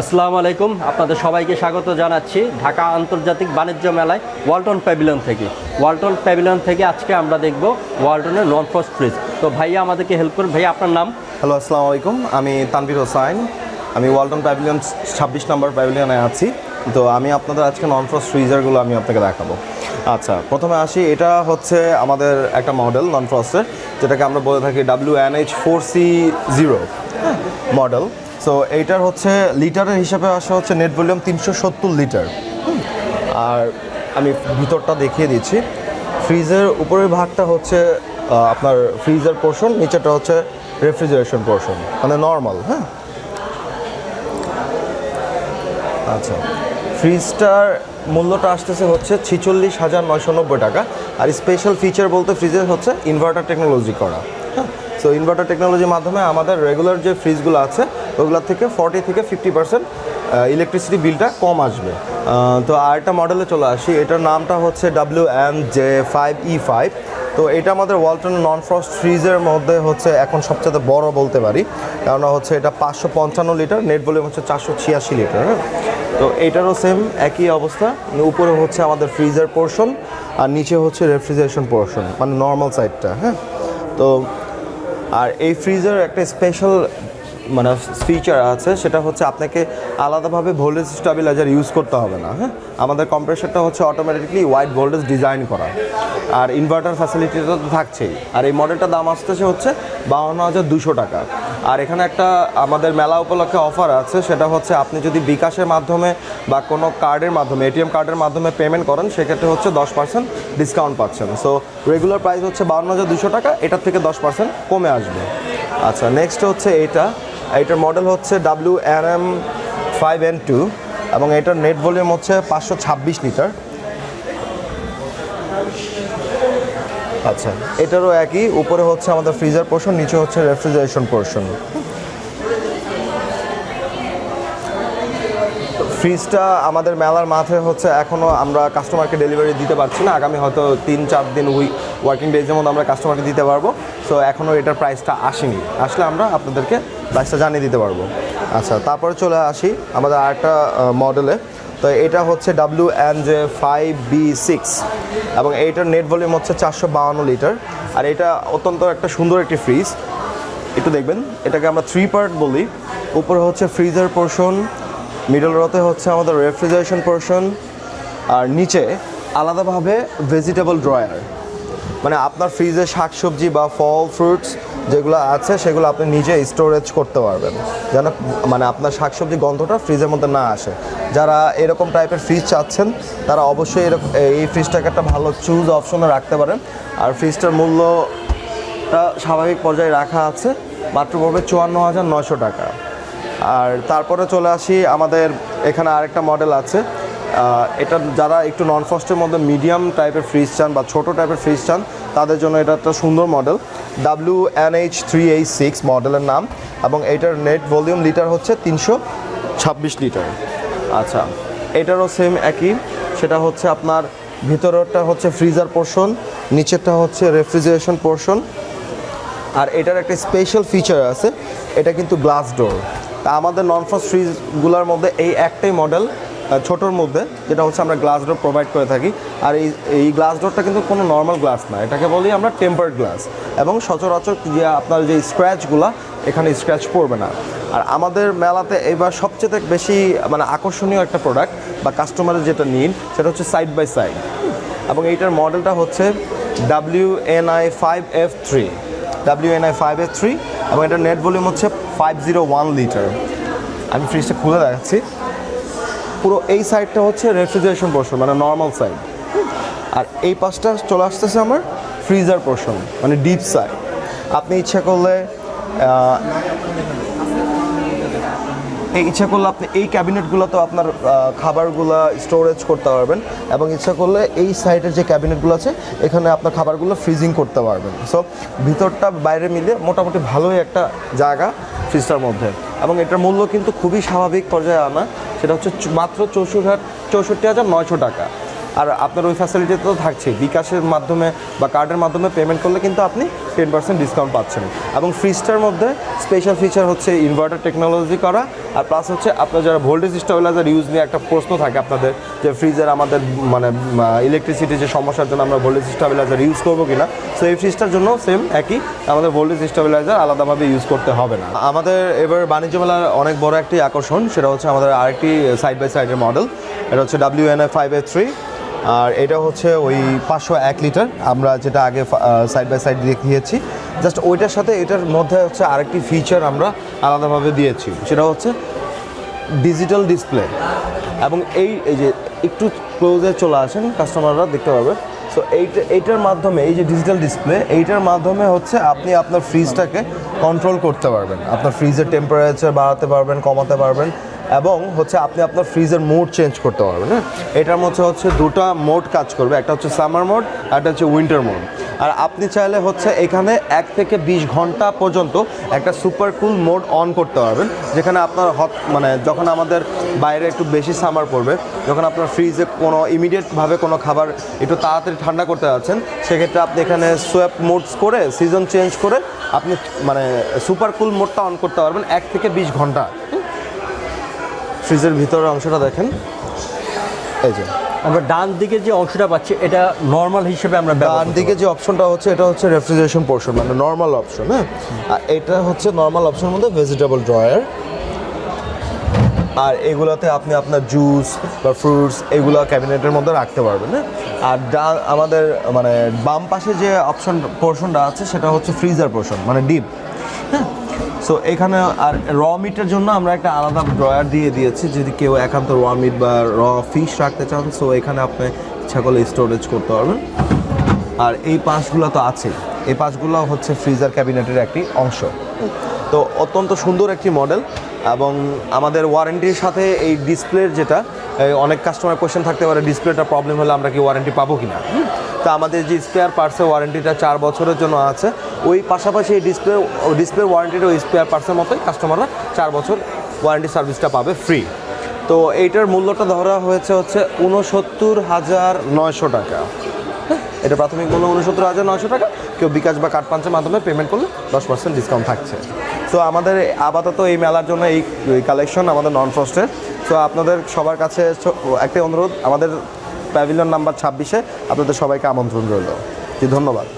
আসসালামু আলাইকুম, আপনাদের সবাইকে স্বাগত জানাচ্ছি ঢাকা আন্তর্জাতিক বাণিজ্য মেলায় ওয়ালটন প্যাভিলিয়ন থেকে। ওয়ালটন প্যাভিলিয়ন থেকে আজকে আমরা দেখব ওয়ালটনের নন ফ্রস্ট ফ্রিজ। তো ভাইয়া আমাদেরকে হেল্প করুন। ভাইয়া আপনার নাম? হ্যালো, আসসালামু আলাইকুম। আমি তানভীর হোসাইন। আমি ওয়ালটন প্যাভিলিয়ন 26 নম্বর প্যাভিলিয়নে আছি। তো আমি আপনাদের আজকে নন ফ্রস্ট ফ্রিজারগুলো আমি আপনাকে দেখাবো। আচ্ছা, প্রথমে আসি। এটা হচ্ছে আমাদের একটা মডেল নন ফ্রস্টের, যেটাকে আমরা বলে থাকি WNH4C0 মডেল। সো এইটার হচ্ছে লিটারের হিসাবে আসা হচ্ছে নেট ভলিউম 370 লিটার। আর আমি ভিতরটা দেখিয়ে দিচ্ছি। ফ্রিজের উপরের ভাগটা হচ্ছে আপনার ফ্রিজার পোর্শন, নিচেটা হচ্ছে রেফ্রিজারেশন পোর্শন, মানে নর্মাল। হ্যাঁ, আচ্ছা। ফ্রিজটার মূল্যটা আসতেছে হচ্ছে 46,990 টাকা। আর স্পেশাল ফিচার বলতে ফ্রিজের হচ্ছে ইনভার্টার টেকনোলজি করা। হ্যাঁ, সো ইনভার্টার টেকনোলজির মাধ্যমে আমাদের রেগুলার যে ফ্রিজগুলো আছে ওগুলোর থেকে 40 থেকে 50% ইলেকট্রিসিটি বিলটা কম আসবে। তো আরেকটা মডেলে চলে আসি। এটার নামটা হচ্ছে WNJ5E5। তো এটা আমাদের ওয়ালটন নন ফ্রস্ট ফ্রিজের মধ্যে হচ্ছে এখন সবচেয়ে বড় বলতে পারি, কারণ হচ্ছে এটা 555 লিটার, নেট ভলিউম হচ্ছে 486 লিটার। হ্যাঁ, তো এইটারও সেম একই অবস্থা। উপরে হচ্ছে আমাদের ফ্রিজার পোর্শন আর নিচে হচ্ছে রেফ্রিজারেশন পোর্শন, মানে নর্মাল সাইডটা। হ্যাঁ, তো আর এই ফ্রিজের একটা স্পেশাল মানে ফিচার আছে, সেটা হচ্ছে আপনাকে আলাদাভাবে ভোল্টেজ স্টেবিলাইজার ইউজ করতে হবে না। হ্যাঁ, আমাদের কম্প্রেসারটা হচ্ছে অটোমেটিকলি ওয়াইড ভোল্টেজ ডিজাইন করা, আর ইনভার্টার ফ্যাসিলিটিটা তো থাকছেই। আর এই মডেলটার দাম আসতেছে হচ্ছে 52,200 টাকা। আর এখানে একটা আমাদের মেলা উপলক্ষে অফার আছে, সেটা হচ্ছে আপনি যদি বিকাশের মাধ্যমে বা কোনো কার্ডের মাধ্যমে, এটিএম কার্ডের মাধ্যমে পেমেন্ট করেন, সেক্ষেত্রে হচ্ছে 10% ডিসকাউন্ট পাচ্ছেন। সো রেগুলার প্রাইস হচ্ছে 52,200 টাকা, এটার থেকে 10% কমে আসবে। আচ্ছা, নেক্সট হচ্ছে এইটার মডেল হচ্ছে WNM5N2 এবং এটার নেট ভলিউম হচ্ছে 526 লিটার। আচ্ছা, এটারও একই। উপরে হচ্ছে আমাদের ফ্রিজার পোর্শন, নিচে হচ্ছে রেফ্রিজারেশন পোর্শন। ফ্রিজটা আমাদের মেলার মাঠে হচ্ছে এখনও আমরা কাস্টমারকে ডেলিভারি দিতে পারছি না। আগামী হয়তো 3-4 দিন ওয়ার্কিং ডেজের মধ্যে আমরা কাস্টমারকে দিতে পারবো। সো এখনও এটার প্রাইসটা আসেনি, আসলে আমরা আপনাদেরকে প্রাইসটা জানিয়ে দিতে পারবো। আচ্ছা, তারপরে চলে আসি আমাদের আরেকটা মডেলে। তো এটা হচ্ছে WNJ5B6 এবং এইটার নেট ভলিউম হচ্ছে 452 লিটার। আর এটা অত্যন্ত একটা সুন্দর একটি ফ্রিজ। একটু দেখবেন, এটাকে আমরা 3 পার্ট বলি। উপরে হচ্ছে ফ্রিজার পোর্শন, মিডল রোতে হচ্ছে আমাদের রেফ্রিজারেশন পোর্শন, আর নিচে আলাদাভাবে ভেজিটেবল ড্রয়ার, মানে আপনার ফ্রিজে শাকসবজি বা ফল ফ্রুটস যেগুলো আছে সেগুলো আপনি নিজে স্টোরেজ করতে পারবেন, যেন মানে আপনার শাকসবজি গন্ধটা ফ্রিজের মধ্যে না আসে। যারা এরকম টাইপের ফ্রিজ চাচ্ছেন তারা অবশ্যই এই ফ্রিজটাকে একটা ভালো চুজ অপশনে রাখতে পারেন। আর ফ্রিজটার মূল্যটা স্বাভাবিক পর্যায়ে রাখা আছে, মাত্র পড়বে 54,900 টাকা। আর তারপরে চলে আসি, আমাদের এখানে আরেকটা মডেল আছে। এটা যারা একটু নন ফ্রস্টের মধ্যে মিডিয়াম টাইপের ফ্রিজ চান বা ছোটো টাইপের ফ্রিজ চান, তাদের জন্য এটা একটা সুন্দর মডেল, WNH3A6 মডেলের নাম। এবং এইটার নেট ভলিউম লিটার হচ্ছে 326 লিটার। আচ্ছা, এটারও সেম একই। সেটা হচ্ছে আপনার ভিতরেরটা হচ্ছে ফ্রিজার পোর্শন, নিচেরটা হচ্ছে রেফ্রিজারেশন পোর্শন। আর এটার একটা স্পেশাল ফিচার আছে, এটা কিন্তু গ্লাস ডোর। তা আমাদের নন ফ্রস্ট ফ্রিজগুলোর মধ্যে এই একটাই মডেল ছোটোর মধ্যে, যেটা হচ্ছে আমরা গ্লাস ডোর প্রোভাইড করে থাকি। আর এই গ্লাস ডোরটা কিন্তু কোনো নর্মাল গ্লাস না, এটাকে বলি আমরা টেম্পার্ড গ্লাস। এবং সচরাচর যে আপনার যে স্ক্র্যাচগুলো, এখানে স্ক্র্যাচ পড়বে না। আর আমাদের মেলাতে এবার সবচেয়ে বেশি মানে আকর্ষণীয় একটা প্রোডাক্ট বা কাস্টমারের যেটা নিড, সেটা হচ্ছে সাইড বাই সাইড। এবং এইটার মডেলটা হচ্ছে WNI5F3 এবং এটার নেট ভলিউম হচ্ছে 501 লিটার। আমি ফ্রিজটা খুলে দেখাচ্ছি। পুরো এই সাইডটা হচ্ছে রেফ্রিজারেশন পোর্শন, মানে নর্মাল সাইড। আর এই পাশটা চলে আসতেছে আমার ফ্রিজার পোর্শন, মানে ডিপ সাইড। আপনি ইচ্ছা করলে আপনি এই ক্যাবিনেটগুলোতেও আপনার খাবারগুলো স্টোরেজ করতে পারবেন, এবং ইচ্ছা করলে এই সাইডের যে ক্যাবিনেটগুলো আছে এখানে আপনার খাবারগুলো ফ্রিজিং করতে পারবেন। সো ভিতরটা বাইরে মিলে মোটামুটি ভালোই একটা জায়গা ফ্রিজটার মধ্যে। এবং এটার মূল্য কিন্তু খুবই স্বাভাবিক পর্যায়ে আনা, সেটা হচ্ছে মাত্র 64,900 টাকা। আর আপনার ওই ফ্যাসিলিটি তো থাকছে, বিকাশের মাধ্যমে বা কার্ডের মাধ্যমে পেমেন্ট করলে কিন্তু আপনি 10% ডিসকাউন্ট পাচ্ছেন। এবং ফ্রিজটার মধ্যে স্পেশাল ফিচার হচ্ছে ইনভার্টার টেকনোলজি করা, আর প্লাস হচ্ছে আপনার যারা ভোল্টেজ স্টেবিলাইজার ইউজ নিয়ে একটা প্রশ্ন থাকে আপনাদের যে ফ্রিজের আমাদের মানে ইলেকট্রিসিটি যে সমস্যার জন্য আমরা ভোল্টেজ স্টেবিলাইজার ইউজ করবো কিনা, সো এই ফ্রিজটার জন্য সেম একই, আমাদের ভোল্টেজ স্টেবিলাইজার আলাদাভাবে ইউজ করতে হবে না। আমাদের এবার বাণিজ্য মেলার অনেক বড় একটি আকর্ষণ, সেটা হচ্ছে আমাদের আরেকটি সাইড বাই সাইডের মডেল, এটা হচ্ছে WNF 5A3, আর এটা হচ্ছে ওই 501 লিটার আমরা যেটা আগে সাইড বাই সাইড দেখিয়েছি, জাস্ট ওইটার সাথে এটার মধ্যে হচ্ছে আরেকটি ফিচার আমরা আলাদাভাবে দিয়েছি, সেটা হচ্ছে ডিজিটাল ডিসপ্লে। এবং এই যে একটু ক্লোজে চলে আসেন, কাস্টমাররা দেখতে পারবে। সো এইটার মাধ্যমে এই যে ডিজিটাল ডিসপ্লে, এইটার মাধ্যমে হচ্ছে আপনি আপনার ফ্রিজটাকে কন্ট্রোল করতে পারবেন, আপনার ফ্রিজের টেম্পারেচার বাড়াতে পারবেন, কমাতে পারবেন, এবং হচ্ছে আপনি আপনার ফ্রিজের মোড চেঞ্জ করতে পারবেন। হ্যাঁ, এটার মধ্যে হচ্ছে দুটো মোড কাজ করবে, একটা হচ্ছে সামার মোড আর একটা হচ্ছে উইন্টার মোড। আর আপনি চাইলে হচ্ছে এখানে 1 থেকে 20 ঘন্টা পর্যন্ত একটা সুপার কুল মোড অন করতে পারবেন, যেখানে আপনার মানে যখন আমাদের বাইরে একটু বেশি সামার পড়বে, যখন আপনার ফ্রিজে কোনো ইমিডিয়েটভাবে কোনো খাবার একটু তাড়াতাড়ি ঠান্ডা করতে যাচ্ছেন, সেক্ষেত্রে আপনি এখানে সোয়াপ মোডস করে সিজন চেঞ্জ করে আপনি মানে সুপার কুল মোডটা অন করতে পারবেন 1 থেকে 20 ঘন্টা। ফ্রিজের ভিতরের অংশটা দেখেন, এই যে আমরা ডান দিকে যে অংশটা পাচ্ছি এটা নর্মাল হিসেবে আমরা ডান দিকে যে অপশনটা হচ্ছে এটা হচ্ছে রেফ্রিজারেশন পোর্শন, মানে নর্মাল অপশন। হ্যাঁ, আর এটা হচ্ছে নর্মাল অপশনের মধ্যে ভেজিটেবল ড্রয়ার, আর এগুলোতে আপনি আপনার জুস বা ফ্রুটস এগুলো ক্যাবিনেটের মধ্যে রাখতে পারবেন। হ্যাঁ, আর আমাদের মানে বাম পাশে যে অপশন পোর্শনটা আছে সেটা হচ্ছে ফ্রিজার পোর্শন, মানে ডিপ। হ্যাঁ, সো এখানে আর র মিটের জন্য আমরা একটা আলাদা ড্রয়ার দিয়ে দিয়েছি, যদি কেউ একান্ত র মিট বা র ফিশ রাখতে চান, সো এখানে আপনি ইচ্ছা করলে স্টোরেজ করতে পারবেন। আর এই পাশগুলো তো আছে, এই পাশগুলো হচ্ছে ফ্রিজার ক্যাবিনেটের একটি অংশ। তো অত্যন্ত সুন্দর একটি মডেল, এবং আমাদের ওয়ারেন্টির সাথে এই ডিসপ্লের যেটা অনেক কাস্টমার কোয়েশ্চেন থাকতে পারে, ডিসপ্লেটা প্রবলেম হলে আমরা কি ওয়ারেন্টি পাবো কিনা। তো আমাদের যে স্পেয়ার পার্টসের ওয়ারেন্টিটা 4 বছরের জন্য আছে, ওই পাশাপাশি এই ডিসপ্লে ওয়ারেন্টিটা ওই স্পেয়ার পার্টসের মতোই কাস্টমাররা 4 বছর ওয়ারেন্টি সার্ভিসটা পাবে ফ্রি। তো এইটার মূল্যটা ধরা হয়েছে হচ্ছে 69,900 টাকা। এটা প্রাথমিক মূল্য 69,900 টাকা, কেউ বিকাশ বা কার্ড পাঞ্চের মাধ্যমে পেমেন্ট করলে 10% ডিসকাউন্ট থাকছে। সো আমাদের আপাতত এই মেলার জন্য এই কালেকশন আমাদের নন ফ্রস্টের। সো আপনাদের সবার কাছে একটা অনুরোধ, আমাদের প্যাভিলিয়ন নাম্বার 26-এ আপনাদের সবাইকে আমন্ত্রণ রইল। জি, ধন্যবাদ।